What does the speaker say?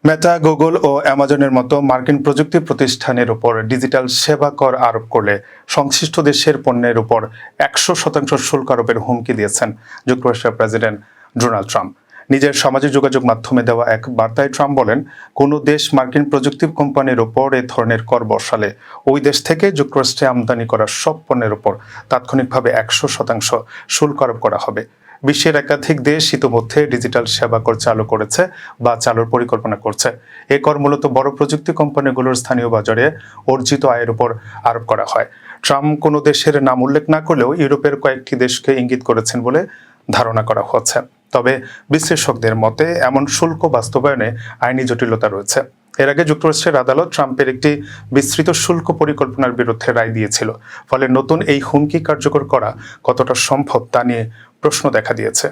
মেটা, Google ও অ্যামাজনের মতো মার্কিন প্রযুক্তি প্রতিষ্ঠানের উপর ডিজিটাল সেবা কর আরোপ করলে সংশ্লিষ্ট দেশের পণ্যের উপর ১০০% শুল্ক আরোপের হুমকি দিয়েছেন যুক্তরাষ্ট্রের প্রেসিডেন্ট ডোনাল্ড ট্রাম্প। নিজের সামাজিক যোগাযোগ মাধ্যমে দেওয়া এক বার্তায় ট্রাম্প বলেন, কোনো দেশ মার্কিন প্রযুক্তি কোম্পানির উপর এ ধরনের কর বসালে ওই দেশ থেকে যুক্তরাষ্ট্রে আমদানি করা সব পণ্যের উপর তাৎক্ষণিকভাবে ১০০% শুল্ক আরোপ করা হবে। বিশ্বের একাধিক দেশ ইতিমধ্যে ডিজিটাল সেবা কর চালু করেছে বা চালুর পরিকল্পনা করছে। এ কর মূলত বড় প্রযুক্তি কোম্পানিগুলোর স্থানীয় বাজারে অর্জিত আয়ের উপর আরোপ করা হয়। ট্রাম্প কোনো দেশের নাম উল্লেখ না করলেও ইউরোপের কয়েকটি দেশকে ইঙ্গিত করেছেন বলে ধারণা করা হচ্ছে। তবে বিশ্লেষকদের মতে এমন শুল্ক বাস্তবায়নে আইনি জটিলতা রয়েছে। এর আগে যুক্তরাষ্ট্রের আদালত ট্রাম্পের একটি বিস্তৃত শুল্ক পরিকল্পনার বিরুদ্ধে রায় দিয়েছিল। ফলে নতুন এই হুমকি কার্যকর করা কতটা সম্ভব তা নিয়ে প্রশ্ন দেখা দিয়েছে।